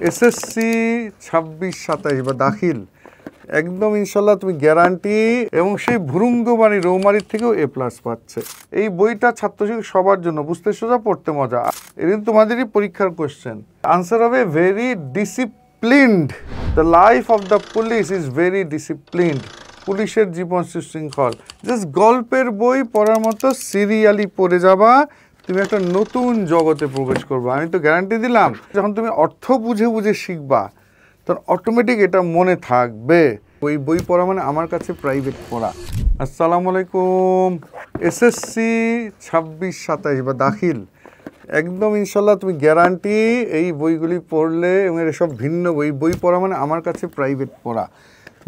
SSC 26-27 বা দাখিল একদম ইনশাল্লাহ তুমি গ্যারান্টি, এবং সেই ভুরুঙ্গবাণী রৌমারির থেকেও A+ পাচ্ছে। এই বইটা ছাত্রছাত্রী সবার জন্য, বুঝতে সোজা পড়তে মজা। এদিন তোমাদেরই পরীক্ষার কোশ্চেন, আনসার হবে very disciplined. The life of the police is very disciplined. পুলিশের জীবন সুশৃঙ্খল। জাস্ট গল্পের বই পড়ার মতো সিরিয়ালি পড়ে যাবা, তুমি একটা নতুন জগতে প্রবেশ করবে। আমি তো গ্যারান্টি দিলাম, যখন তুমি অর্থ বুঝে বুঝে শিখবা তখন অটোমেটিক এটা মনে থাকবে। ওই বই পড়া মানে আমার কাছে প্রাইভেট পড়া। আসসালামু আলাইকুম। এসএসসি 26-27 বা দাখিল একদম ইনশাল্লাহ তুমি গ্যারান্টি এই বইগুলি পড়লে, এবং এসব ভিন্ন বই পড়া মানে আমার কাছে প্রাইভেট পড়া।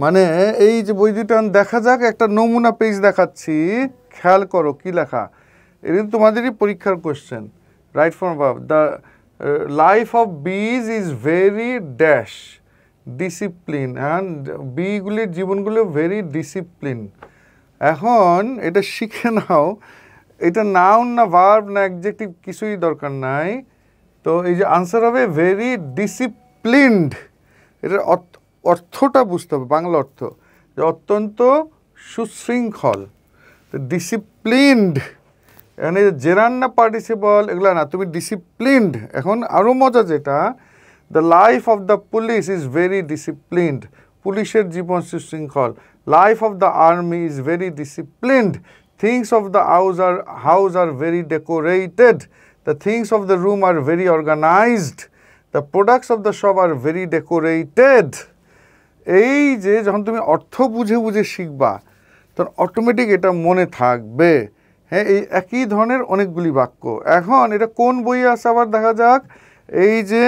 মানে এই যে বই দুটো দেখা যাক, একটা নমুনা পেজ দেখাচ্ছি, খেয়াল করো কি লেখা। এদিন তোমাদেরই পরীক্ষার question, right from above. The life of bees is very dash discipline, and বিগুলির জীবনগুলো ভেরি ডিসিপ্লিন। এখন এটা শিখে নাও, এটা নাউন না ভার্ব না অ্যাডজেক্টিভ কিছুই দরকার নাই। তো এই যে আনসার হবে ভেরি ডিসিপ্লিনড, এটার অর্থটা বুঝতে হবে, বাংলা অর্থ যে অত্যন্ত সুশৃঙ্খল। তো ডিসিপ্লিনড, এখানে জেরান না পার্টিসিপল এগুলো না, তুমি ডিসিপ্লিনড। এখন আরও মজা যেটা, the life of the police is very disciplined. পুলিশের জীবন সুশৃঙ্খল। Life of the army is very disciplined. Things of the house are very decorated. The things of the room are very organised. The products of the shop are very decorated. এই যে যখন তুমি অর্থ বুঝে বুঝে শিখবা তখন অটোমেটিক এটা মনে থাকবে। হ্যাঁ, এই একই ধরনের অনেকগুলি বাক্য। এখন এটা কোন বইয়ে আছে আবার দেখা যাক। এই যে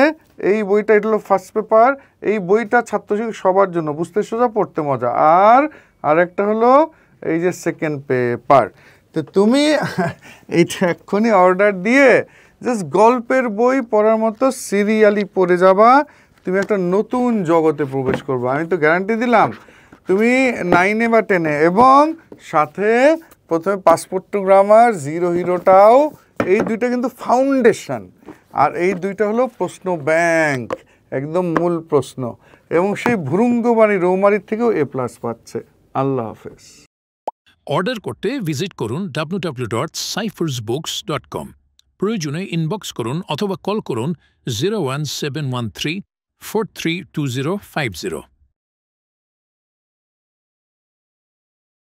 এই বইটা, এটা হলো ফার্স্ট পেপার। এই বইটা ছাত্রছাত্রী সবার জন্য, বুঝতে সোজা পড়তে মজা। আর একটা হলো এই যে সেকেন্ড পেপার। তো তুমি এইটা এক্ষুনি অর্ডার দিয়ে জাস্ট গল্পের বই পড়ার মতো সিরিয়ালি পড়ে যাবা, তুমি একটা নতুন জগতে প্রবেশ করবে। আমি তো গ্যারান্টি দিলাম, তুমি 9 বা 10, এবং সাথে প্রথমে পাসপোর্ট টু গ্রামার, জিরো হিরোটাও, এই দুইটা কিন্তু ফাউন্ডেশন, আর এই দুইটা হলো প্রশ্ন ব্যাংক, একদম মূল প্রশ্ন, এবং সেই ভুরুঙ্গবাণী রৌমারির থেকেও A+ পাচ্ছে। আল্লাহ হাফেজ। অর্ডার করতে ভিজিট করুন www.cyphersbooks.com। প্রয়োজনে ইনবক্স করুন অথবা কল করুন 01713 432050।